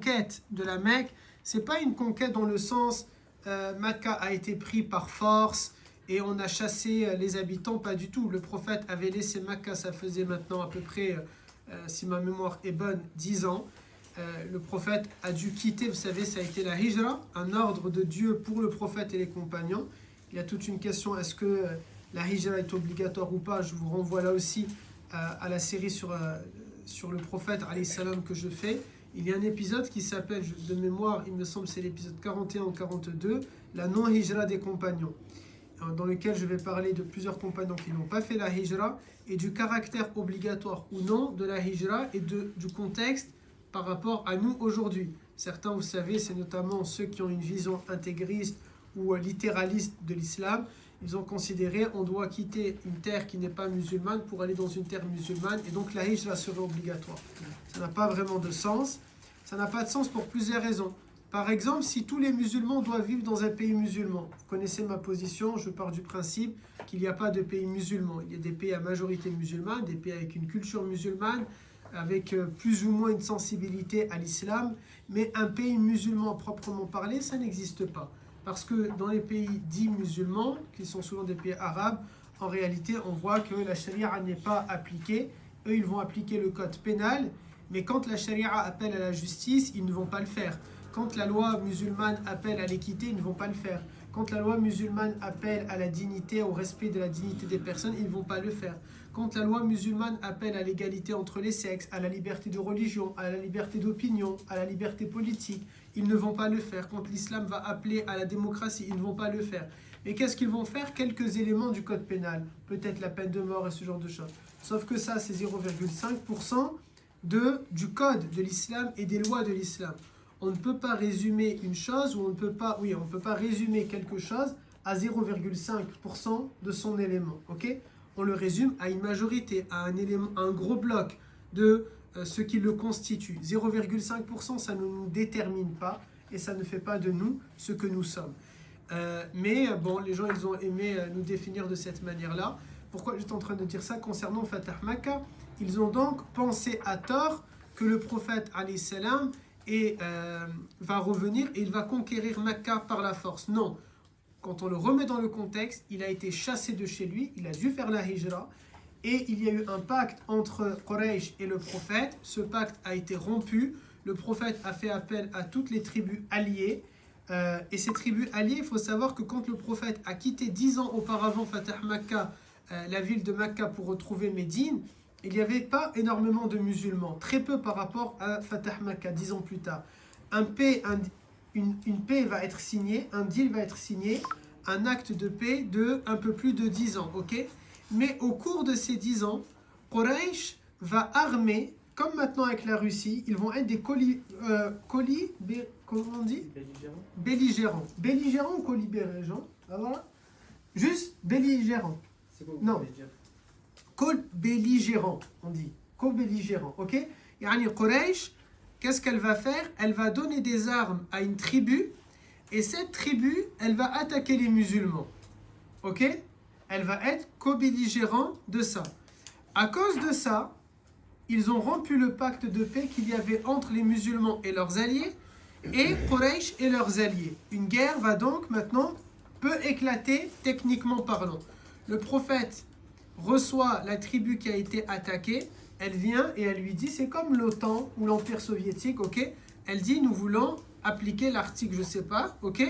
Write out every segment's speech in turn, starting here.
conquête de la Mecque, c'est pas une conquête dans le sens Mecca a été pris par force et on a chassé les habitants, pas du tout. Le prophète avait laissé Mecca, ça faisait maintenant à peu près, si ma mémoire est bonne, 10 ans. Le prophète a dû quitter, vous savez, ça a été la hijra, un ordre de Dieu pour le prophète et les compagnons. Il y a toute une question, est-ce que la hijra est obligatoire ou pas? Je vous renvoie là aussi à la série sur le prophète alayhi salam que je fais. Il y a un épisode qui s'appelle, de mémoire, il me semble c'est l'épisode 41 ou 42, la non-hijra des compagnons, dans lequel je vais parler de plusieurs compagnons qui n'ont pas fait la hijra et du caractère obligatoire ou non de la hijra et du contexte par rapport à nous aujourd'hui. Certains, vous savez, c'est notamment ceux qui ont une vision intégriste ou littéraliste de l'islam. Ils ont considéré on doit quitter une terre qui n'est pas musulmane pour aller dans une terre musulmane et donc la hijra serait obligatoire. Ça n'a pas vraiment de sens. Ça n'a pas de sens pour plusieurs raisons. Par exemple, si tous les musulmans doivent vivre dans un pays musulman, vous connaissez ma position, je pars du principe qu'il n'y a pas de pays musulmans. Il y a des pays à majorité musulmane, des pays avec une culture musulmane, avec plus ou moins une sensibilité à l'islam, mais un pays musulman proprement parlé, ça n'existe pas. Parce que dans les pays dits musulmans, qui sont souvent des pays arabes, en réalité, on voit que la charia n'est pas appliquée. Eux, ils vont appliquer le code pénal, mais quand la charia appelle à la justice, ils ne vont pas le faire. Quand la loi musulmane appelle à l'équité, ils ne vont pas le faire. Quand la loi musulmane appelle à la dignité, au respect de la dignité des personnes, ils ne vont pas le faire. Quand la loi musulmane appelle à l'égalité entre les sexes, à la liberté de religion, à la liberté d'opinion, à la liberté politique, ils ne vont pas le faire. Quand l'islam va appeler à la démocratie, ils ne vont pas le faire. Et qu'est-ce qu'ils vont faire? Quelques éléments du code pénal, peut-être la peine de mort et ce genre de choses. Sauf que ça, c'est 0,5% du code de l'islam et des lois de l'islam. On ne peut pas résumer une chose ou on ne peut pas résumer quelque chose à 0,5% de son élément. Okay, on le résume à une majorité, à un élément, à un gros bloc de ce qui le constitue. 0,5%, ça ne nous détermine pas et ça ne fait pas de nous ce que nous sommes. Mais bon, les gens, ils ont aimé nous définir de cette manière-là. Pourquoi j'étais en train de dire ça concernant Fatah Makkah? Ils ont donc pensé à tort que le prophète alayhi salam va revenir et il va conquérir Makkah par la force. Non. Quand on le remet dans le contexte, il a été chassé de chez lui, il a dû faire la hijra et il y a eu un pacte entre Quraysh et le prophète. Ce pacte a été rompu. Le prophète a fait appel à toutes les tribus alliées. Et ces tribus alliées, il faut savoir que quand le prophète a quitté 10 ans auparavant Fatah Makkah, la ville de Makkah pour retrouver Médine, il n'y avait pas énormément de musulmans, très peu par rapport à Fatah Makkah 10 ans plus tard. Une paix va être signée, un deal va être signé, un acte de paix de un peu plus de 10 ans, ok? Mais au cours de ces 10 ans, Quraysh va armer, comme maintenant avec la Russie, ils vont être des comment on dit? Belligérants. Belligérants ou co-belligérants? Voilà. Juste belligérants. C'est quoi? Non. Co-belligérant, on dit. Co-belligérant, ok? Yani Quraysh, qu'est-ce qu'elle va faire? Elle va donner des armes à une tribu et cette tribu, elle va attaquer les musulmans. Ok? Elle va être co-belligérant de ça. À cause de ça, ils ont rompu le pacte de paix qu'il y avait entre les musulmans et leurs alliés et Quraysh et leurs alliés. Une guerre va donc maintenant peut éclater techniquement parlant. Le prophète reçoit la tribu qui a été attaquée, elle vient et elle lui dit, c'est comme l'OTAN ou l'Empire soviétique, ok? Elle dit, nous voulons appliquer l'article, je sais pas, ok?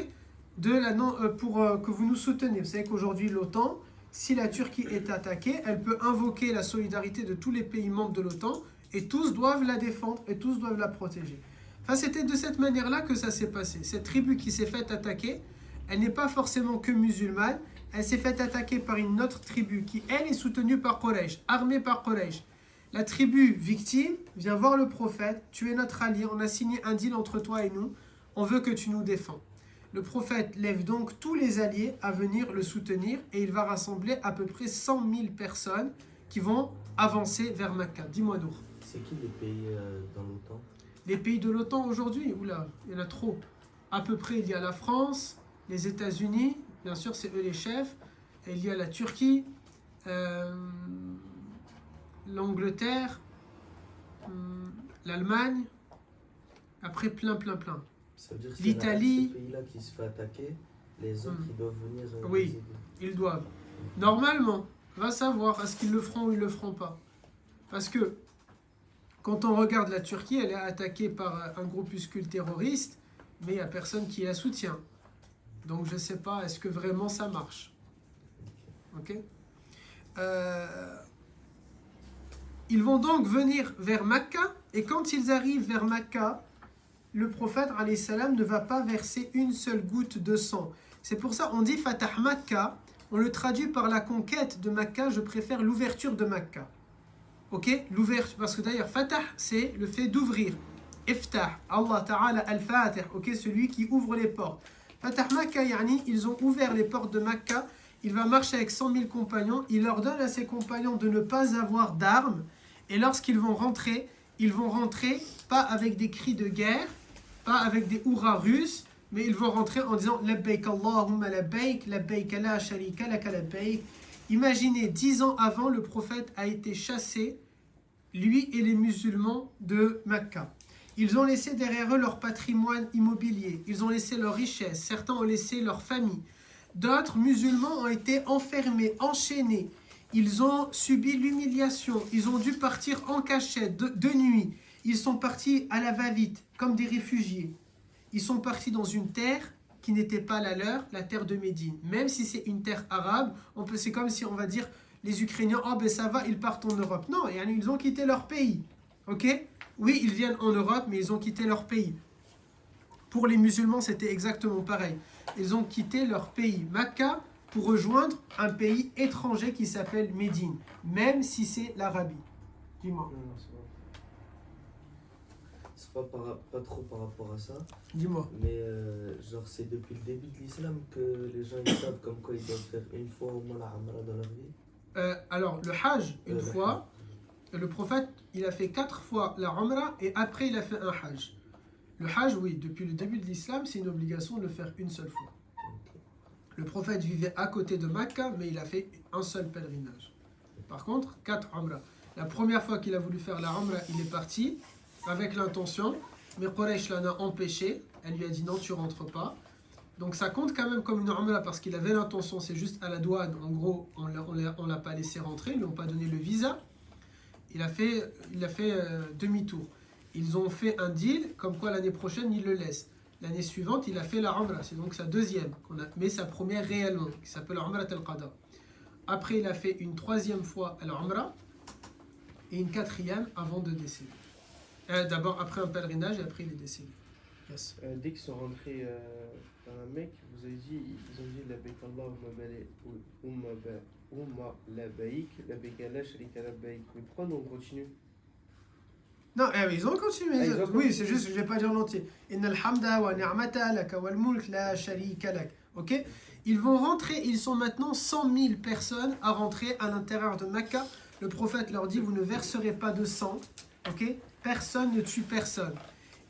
Pour que vous nous souteniez. Vous savez qu'aujourd'hui, l'OTAN, si la Turquie est attaquée, elle peut invoquer la solidarité de tous les pays membres de l'OTAN et tous doivent la défendre et tous doivent la protéger. Enfin, c'était de cette manière-là que ça s'est passé. Cette tribu qui s'est faite attaquer, elle n'est pas forcément que musulmane, elle s'est faite attaquer par une autre tribu qui, elle, est soutenue par Quraysh, armée par Quraysh. La tribu victime vient voir le prophète, tu es notre allié, on a signé un deal entre toi et nous, on veut que tu nous défends. Le prophète lève donc tous les alliés à venir le soutenir et il va rassembler à peu près 100 000 personnes qui vont avancer vers Makkah. Dis-moi Nour. C'est qui les pays dans l'OTAN? Les pays de l'OTAN aujourd'hui, oula, il y en a trop. À peu près, il y a la France, les États-Unis, bien sûr, c'est eux les chefs. Et il y a la Turquie, l'Angleterre, l'Allemagne, Après, plein. Ça veut dire que L'Italie- c'est ces pays-là qui se fait attaquer, les autres ils doivent venir Oui. les aider. Ils doivent. Normalement, va savoir est-ce qu'ils le feront ou ils le feront pas. Parce que quand on regarde la Turquie, elle est attaquée par un groupuscule terroriste, mais il n'y a personne qui la soutient. Donc je ne sais pas, est-ce que vraiment ça marche? Ok. Ils vont donc venir vers Mecca, et quand ils arrivent vers Mecca, le prophète alayhi salam ne va pas verser une seule goutte de sang. C'est pour ça on dit Fatah Mecca, on le traduit par la conquête de Mecca, je préfère l'ouverture de Mecca. Ok, l'ouverture, parce que d'ailleurs Fatah c'est le fait d'ouvrir. Iftah, Allah Ta'ala al-Fatih, ok, celui qui ouvre les portes. Fatah Mecca, yani, ils ont ouvert les portes de Mecca, il va marcher avec 100 000 compagnons, il ordonne à ses compagnons de ne pas avoir d'armes, et lorsqu'ils vont rentrer pas avec des cris de guerre, pas avec des hurrahs russes, mais ils vont rentrer en disant Labbaik Allahumma labbaik, labbaik la sharika laka labbaik. Imaginez, 10 ans avant, le prophète a été chassé, lui et les musulmans de Mecca. Ils ont laissé derrière eux leur patrimoine immobilier, ils ont laissé leur richesse, certains ont laissé leur famille. D'autres musulmans ont été enfermés, enchaînés. Ils ont subi l'humiliation. Ils ont dû partir en cachette de nuit. Ils sont partis à la va-vite, comme des réfugiés. Ils sont partis dans une terre qui n'était pas la leur, la terre de Médine. Même si c'est une terre arabe, c'est comme si on va dire les Ukrainiens, oh ben ça va, ils partent en Europe. Non, ils ont quitté leur pays. Ok? Oui, ils viennent en Europe, mais ils ont quitté leur pays. Pour les musulmans, c'était exactement pareil. Ils ont quitté leur pays, Mecca, pour rejoindre un pays étranger qui s'appelle Médine, même si c'est l'Arabie. Dis-moi. Non, c'est pas trop par rapport à ça, Dis-moi. mais genre c'est depuis le début de l'islam que les gens ils savent comme quoi ils doivent faire une fois au moins la Umrah dans leur vie. Alors, le Hajj, une fois, le prophète, il a fait 4 fois la Umrah et après il a fait un Hajj. Le Hajj, oui, depuis le début de l'islam, c'est une obligation de le faire une seule fois. Le prophète vivait à côté de Mecca, mais il a fait un seul pèlerinage. Par contre, 4 Umrah. La première fois qu'il a voulu faire la Umrah, il est parti avec l'intention, mais Quraysh l'en a empêché. Elle lui a dit non, tu rentres pas. Donc ça compte quand même comme une Umrah parce qu'il avait l'intention, c'est juste à la douane. En gros, on l'a pas laissé rentrer, ils lui ont pas donné le visa. Il a fait demi-tour. Ils ont fait un deal, comme quoi l'année prochaine, il le laisse. L'année suivante, il a fait la Umrah. C'est donc sa deuxième, mais sa première réellement, qui s'appelle Umrah al-Qada. Après, il a fait une 3e fois al-Umrah et une 4e avant de décéder. D'abord, après un pèlerinage et après, il est décédé. Yes. Dès qu'ils sont rentrés dans la Mecque, vous avez dit, ils ont dit Labbaik Allahumma labbaik, labbaik la sharika labbaik. Mais pourquoi nous on continue? Non, ils ont continué. Ah, ils ont oui, continué. c'est juste que je ne vais pas dire l'entier. Innal hamda wa ni'mata laka wal mulk la sharika lak. Ok? Ils vont rentrer, ils sont maintenant 100 000 personnes à rentrer à l'intérieur de Mecca. Le prophète leur dit, vous ne verserez pas de sang. Ok? Personne ne tue personne.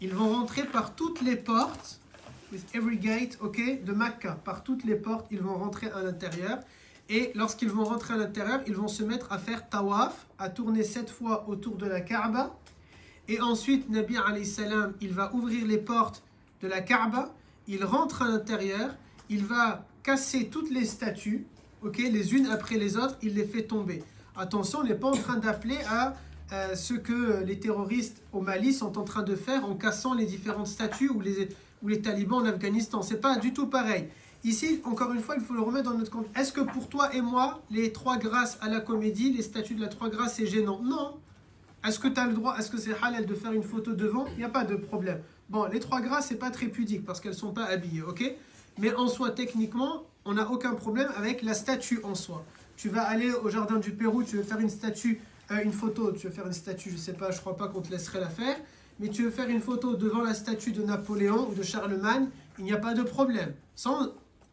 Ils vont rentrer par toutes les portes, with every gate, ok, de Mecca. Par toutes les portes, ils vont rentrer à l'intérieur. Et lorsqu'ils vont rentrer à l'intérieur, ils vont se mettre à faire tawaf, à tourner 7 fois autour de la Kaaba. Et ensuite, Nabi alayhi salam, il va ouvrir les portes de la Kaaba, il rentre à l'intérieur, il va casser toutes les statues, ok, les unes après les autres, il les fait tomber. Attention, on n'est pas en train d'appeler à ce que les terroristes au Mali sont en train de faire en cassant les différentes statues ou les talibans en Afghanistan. C'est pas du tout pareil. Ici, encore une fois, il faut le remettre dans notre compte. Est-ce que pour toi et moi, les 3 grâces à la comédie, les statues de la 3 grâces, c'est gênant? Non. Est-ce que tu as le droit, est-ce que c'est halal de faire une photo devant? Il n'y a pas de problème. Bon, les 3 grâces, c'est pas très pudique parce qu'elles ne sont pas habillées, ok? Mais en soi, techniquement, on n'a aucun problème avec la statue en soi. Tu vas aller au jardin du Pérou, tu veux faire une statue, une photo, tu veux faire une statue, je sais pas, je crois pas qu'on te laisserait la faire, mais tu veux faire une photo devant la statue de Napoléon ou de Charlemagne, il n'y a pas de problème.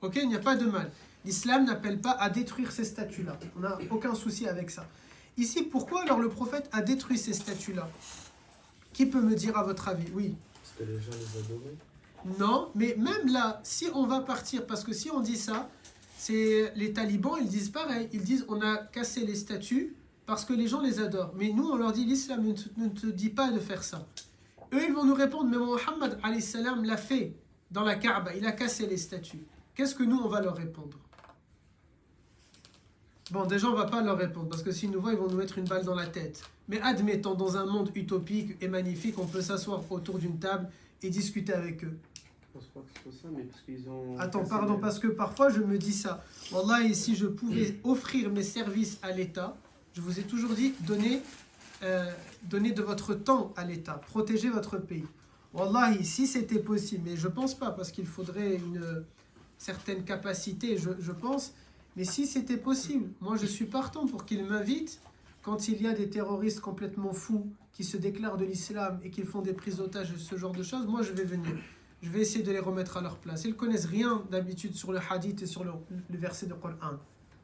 Ok, il n'y a pas de mal. L'islam n'appelle pas à détruire ces statues-là. On n'a aucun souci avec ça. Ici, pourquoi alors le prophète a détruit ces statues-là? Qui peut me dire à votre avis? Oui. Parce que les gens les adoraient. Non, mais même là, si on va partir, parce que si on dit ça, c'est les talibans, ils disent pareil. Ils disent on a cassé les statues parce que les gens les adorent. Mais nous, on leur dit l'islam ne te dit pas de faire ça. Eux, ils vont nous répondre, mais Mohammed alayhi salam l'a fait dans la Kaaba, il a cassé les statues. Qu'est-ce que nous, on va leur répondre? Bon, déjà, on va pas leur répondre, parce que s'ils nous voient, ils vont nous mettre une balle dans la tête. Mais admettons, dans un monde utopique et magnifique, on peut s'asseoir autour d'une table et discuter avec eux. Je pense pas que ce soit ça, mais parce qu'ils ont. Attends, cassé pardon, les- parce que parfois je me dis ça. Wallah, si je pouvais offrir mes services à l'État, je vous ai toujours dit, donnez de votre temps à l'État, protégez votre pays. Wallahi, si c'était possible, mais je pense pas, parce qu'il faudrait une certaine capacité, je pense, mais si c'était possible, moi je suis partant pour qu'ils m'invitent quand il y a des terroristes complètement fous qui se déclarent de l'islam et qui font des prises d'otages, ce genre de choses, moi je vais venir. Je vais essayer de les remettre à leur place. Ils connaissent rien d'habitude sur le hadith et sur le verset du Coran. Vous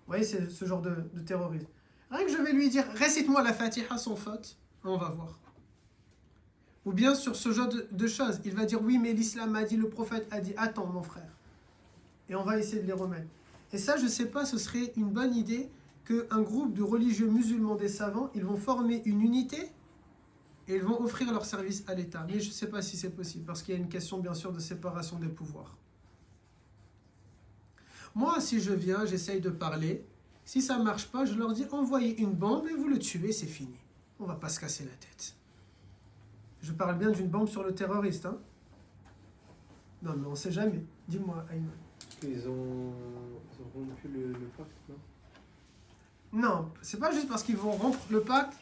voyez, c'est ce genre de terrorisme. Rien que je vais lui dire, récite-moi la Fatiha sans faute, on va voir. Ou bien sur ce genre de choses, il va dire, oui, mais l'islam a dit, le prophète a dit, attends mon frère. Et on va essayer de les remettre. Et ça, je ne sais pas, ce serait une bonne idée qu'un groupe de religieux musulmans, des savants, ils vont former une unité et ils vont offrir leur service à l'État. Mais je ne sais pas si c'est possible, parce qu'il y a une question bien sûr de séparation des pouvoirs. Moi, si je viens, j'essaye de parler. Si ça ne marche pas, je leur dis, envoyez une bombe et vous le tuez, c'est fini. On ne va pas se casser la tête. Je parle bien d'une bombe sur le terroriste. Hein? Non, mais on ne sait jamais. Dis-moi, Ayman. Parce qu'ils ont rompu le pacte, non? Non, c'est pas juste parce qu'ils vont rompre le pacte,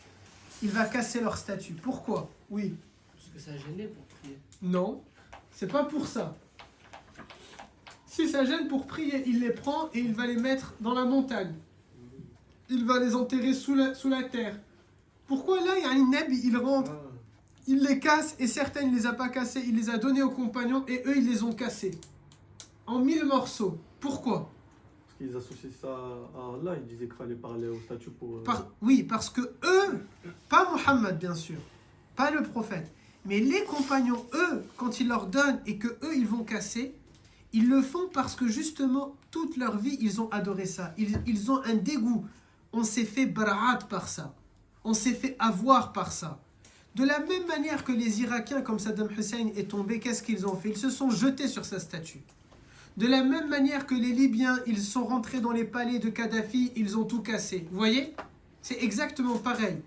il va casser leur statut. Pourquoi? Oui. Parce que ça gênait pour prier. Non, c'est pas pour ça. Si ça gêne pour prier, il les prend et il va les mettre dans la montagne. Il va les enterrer sous la terre. Pourquoi là, il y a un Nabi, il rentre, Ah, il les casse et certains il les a pas cassés, il les a donnés aux compagnons et eux ils les ont cassés. En 1000 morceaux. Pourquoi? Parce qu'ils associaient ça à Allah, ils disaient qu'il fallait parler au statut pour. Oui, parce que eux, pas Mohammed bien sûr, pas le prophète, mais les compagnons, eux, quand ils leur donnent et que eux ils vont casser, ils le font parce que justement, toute leur vie, ils ont adoré ça. Ils ont un dégoût. On s'est fait bra'at par ça. On s'est fait avoir par ça. De la même manière que les Irakiens, comme Saddam Hussein est tombé, qu'est-ce qu'ils ont fait? Ils se sont jetés sur sa statue. De la même manière que les Libyens, ils sont rentrés dans les palais de Kadhafi, ils ont tout cassé. Vous voyez? C'est exactement pareil.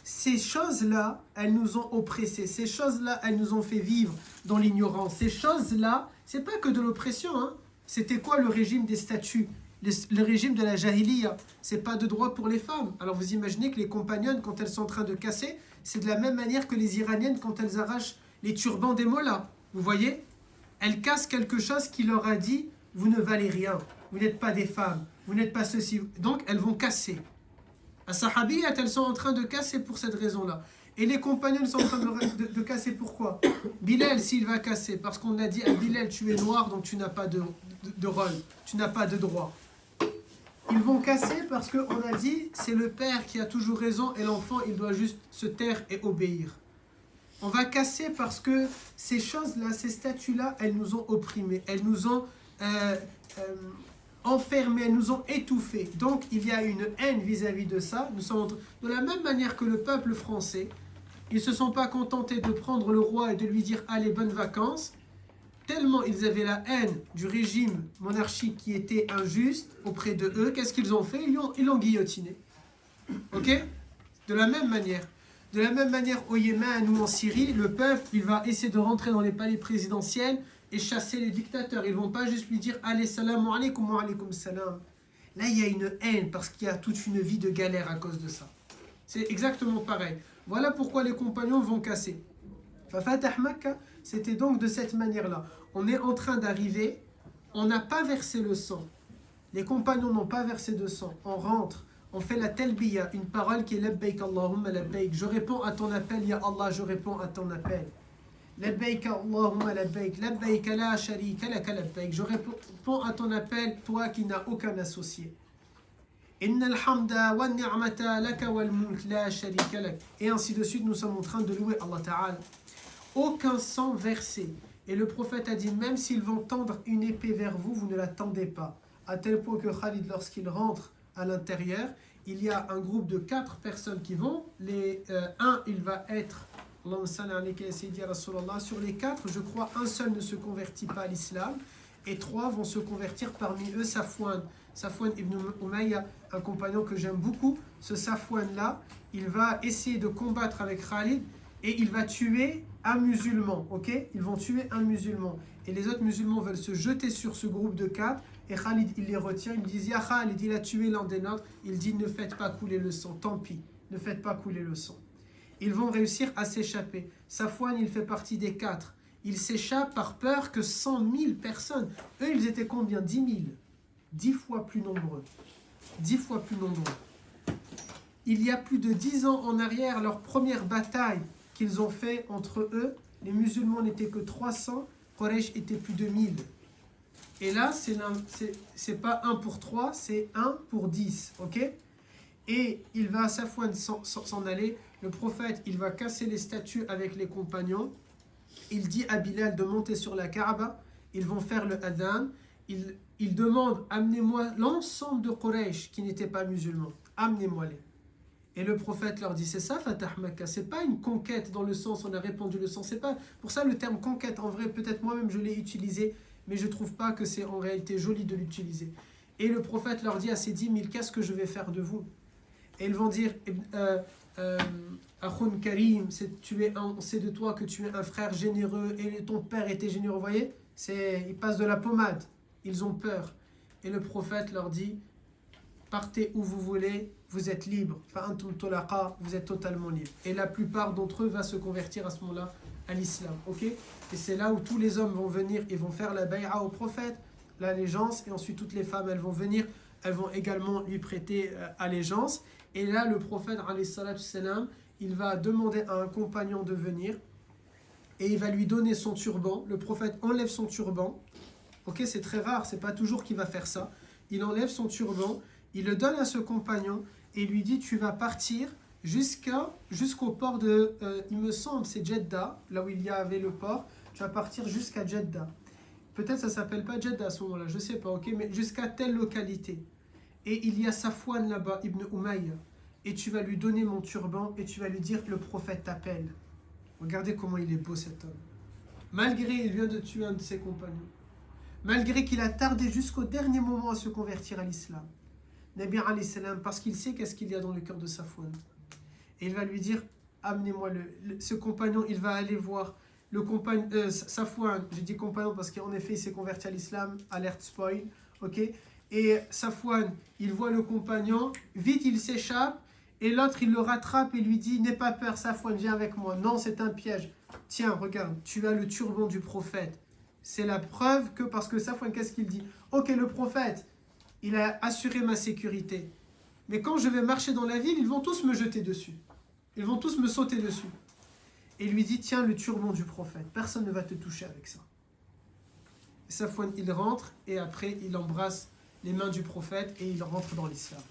Ces choses-là, elles nous ont oppressés. Ces choses-là, elles nous ont fait vivre dans l'ignorance. Ces choses-là, c'est pas que de l'oppression. Hein. C'était quoi le régime des statuts? Le régime de la Jahiliya. C'est pas de droit pour les femmes. Alors vous imaginez que les compagnonnes, quand elles sont en train de casser, c'est de la même manière que les Iraniennes quand elles arrachent les turbans des mollahs. Vous voyez? Elles cassent quelque chose qui leur a dit « Vous ne valez rien, vous n'êtes pas des femmes, vous n'êtes pas ceci. » Donc elles vont casser. À Sahabiyat, elles sont en train de casser pour cette raison-là. Et les compagnons sont en train de casser pourquoi? Bilal, s'il va casser, parce qu'on a dit à Bilal, tu es noir, donc tu n'as pas de rôle, tu n'as pas de droit. Ils vont casser parce qu'on a dit, c'est le père qui a toujours raison et l'enfant, il doit juste se taire et obéir. On va casser parce que ces choses-là, ces statuts-là, elles nous ont opprimés, elles nous ont enfermés, elles nous ont étouffés. Donc il y a une haine vis-à-vis de ça. Nous sommes de la même manière que le peuple français, ils ne se sont pas contentés de prendre le roi et de lui dire « Allez, bonnes vacances ». Tellement ils avaient la haine du régime monarchique qui était injuste auprès de eux, qu'est-ce qu'ils ont fait? Ils l'ont guillotiné. Ok? De la même manière. De la même manière au Yémen ou en Syrie, le peuple, il va essayer de rentrer dans les palais présidentiels et chasser les dictateurs. Ils ne vont pas juste lui dire « Allez, salam alaikum wa alaikum salam ». Là, il y a une haine parce qu'il y a toute une vie de galère à cause de ça. C'est exactement pareil. Voilà pourquoi les compagnons vont casser. Fafatah Makkah, c'était donc de cette manière-là. On est en train d'arriver, on n'a pas versé le sang. Les compagnons n'ont pas versé de sang. On rentre, on fait la talbiya, une parole qui est labbaik Allahumma labbaik. Je réponds à ton appel, ya Allah, je réponds à ton appel. Labbaik Allahumma labbaik, labbaik la sharika laka labbaik. Je réponds à ton appel, toi qui n'as aucun associé. Innal hamda wa ni'mata laka wal mulk la sharika lak. Et ainsi de suite, nous sommes en train de louer Allah Ta'ala. Aucun sang versé. Et le prophète a dit, même s'ils vont tendre une épée vers vous, vous ne la tendez pas. À tel point que Khalid, lorsqu'il rentre à l'intérieur, il y a un groupe de 4 personnes qui vont. Un, il va être Allahumma salli alayka ya sayyidi ya Rasulallah. Sur les 4, je crois, un seul ne se convertit pas à l'islam. Et 3 vont se convertir, parmi eux Safwan ibn Umayya, un compagnon que j'aime beaucoup. Ce Safwan-là, il va essayer de combattre avec Khalid et il va tuer un musulman, ok? Ils vont tuer un musulman. Et les autres musulmans veulent se jeter sur ce groupe de 4 et Khalid, il les retient. Il dit, Ya Khalid, il a tué l'un des nôtres. Il dit, ne faites pas couler le sang, tant pis, ne faites pas couler le sang. Ils vont réussir à s'échapper. Safwan, il fait partie des 4. Il s'échappe par peur que 100 000 personnes, eux ils étaient combien? 10 000, 10 fois plus nombreux. 10 fois plus nombreux. Il y a plus de 10 ans en arrière, leur première bataille qu'ils ont fait entre eux, les musulmans n'étaient que 300, Quraysh était plus de 1000. Et là, c'est pas 1 pour 3, c'est 1 pour 10, ok? Et il va à Safwan s'en aller. Le prophète, il va casser les statues avec les compagnons. Il dit à Bilal de monter sur la Kaaba. Ils vont faire le adhan. Il demande, amenez-moi l'ensemble de Quraysh qui n'étaient pas musulmans. Amenez-moi-les. Et le prophète leur dit, c'est ça Fatah Makkah, c'est pas une conquête dans le sens, on a répandu le sang, c'est pas, pour ça le terme conquête, en vrai, peut-être moi-même je l'ai utilisé, mais je trouve pas que c'est en réalité joli de l'utiliser. Et le prophète leur dit à ces 10 000, qu'est-ce que je vais faire de vous? Et ils vont dire, Akhun Karim, on sait de toi que tu es un frère généreux et ton père était généreux, vous voyez, ils passent de la pommade, ils ont peur. Et le prophète leur dit, partez où vous voulez, vous êtes libres. Vous êtes totalement libres. Et la plupart d'entre eux vont se convertir à ce moment-là à l'islam. Ok? Et c'est là où tous les hommes vont venir et vont faire la bay'a au prophète, l'allégeance. Et ensuite, toutes les femmes, elles vont venir, elles vont également lui prêter allégeance. Et là, le prophète, il va demander à un compagnon de venir et il va lui donner son turban. Le prophète enlève son turban. Ok? C'est très rare, c'est pas toujours qu'il va faire ça. Il enlève son turban. Il le donne à ce compagnon et lui dit, tu vas partir jusqu'au port de, il me semble, c'est Jeddah, là où il y avait le port. Tu vas partir jusqu'à Jeddah. Peut-être ça s'appelle pas Jeddah à ce moment-là, je sais pas, ok, mais jusqu'à telle localité. Et il y a Safwan là-bas, Ibn Umayya. Et tu vas lui donner mon turban et tu vas lui dire, le prophète t'appelle. Regardez comment il est beau cet homme. Malgré, il vient de tuer un de ses compagnons. Malgré qu'il a tardé jusqu'au dernier moment à se convertir à l'islam. Nabi alayhi salam, parce qu'il sait qu'est-ce qu'il y a dans le cœur de Safwan. Et il va lui dire, amenez-moi ce compagnon, il va aller voir le compagnon, Safwan, j'ai dit compagnon parce qu'en effet il s'est converti à l'islam, alerte spoil, ok? Et Safwan, il voit le compagnon, vite il s'échappe, et l'autre il le rattrape et lui dit, n'aie pas peur Safwan, viens avec moi, non c'est un piège, tiens regarde, tu as le turban du prophète, c'est la preuve que, parce que Safwan qu'est-ce qu'il dit? Ok, le prophète, il a assuré ma sécurité. Mais quand je vais marcher dans la ville, ils vont tous me jeter dessus. Ils vont tous me sauter dessus. Et il lui dit, tiens le turban du prophète. Personne ne va te toucher avec ça. Et Safwan, il rentre et après, il embrasse les mains du prophète et il rentre dans l'islam.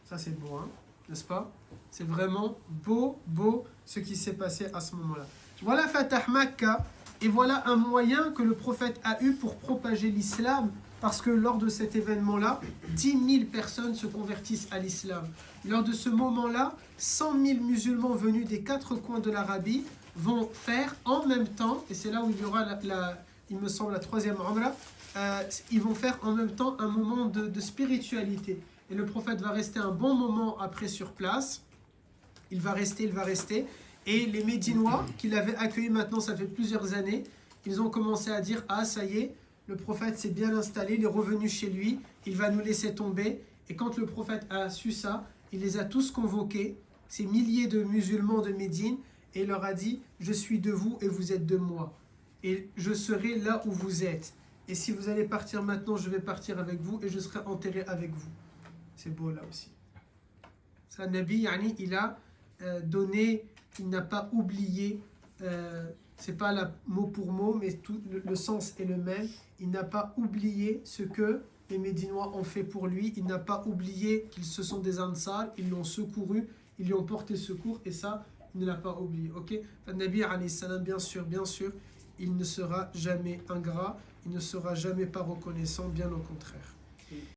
Ça, c'est beau, hein, n'est-ce pas? C'est vraiment beau ce qui s'est passé à ce moment-là. Voilà Fatah Makkah. Et voilà un moyen que le prophète a eu pour propager l'islam. Parce que lors de cet événement-là, 10 000 personnes se convertissent à l'islam. Lors de ce moment-là, 100 000 musulmans venus des 4 coins de l'Arabie vont faire en même temps, et c'est là où il y aura, il me semble, la 3e Umrah, ils vont faire en même temps un moment de spiritualité. Et le prophète va rester un bon moment après sur place. Il va rester. Et les Médinois, qui l'avaient accueilli maintenant, ça fait plusieurs années, ils ont commencé à dire, ah ça y est, le prophète s'est bien installé, il est revenu chez lui, il va nous laisser tomber. Et quand le prophète a su ça, il les a tous convoqués, ces milliers de musulmans de Médine, et il leur a dit, je suis de vous et vous êtes de moi. Et je serai là où vous êtes. Et si vous allez partir maintenant, je vais partir avec vous et je serai enterré avec vous. C'est beau là aussi. Ça, Nabi, il a donné, il n'a pas oublié, c'est pas mot pour mot, mais tout le sens est le même. Il n'a pas oublié ce que les Médinois ont fait pour lui. Il n'a pas oublié qu'ils se sont des Ansar. Ils l'ont secouru, ils lui ont porté secours. Et ça, il ne l'a pas oublié. Ok? Nabi alayhi salam, bien sûr, il ne sera jamais ingrat. Il ne sera jamais pas reconnaissant, bien au contraire.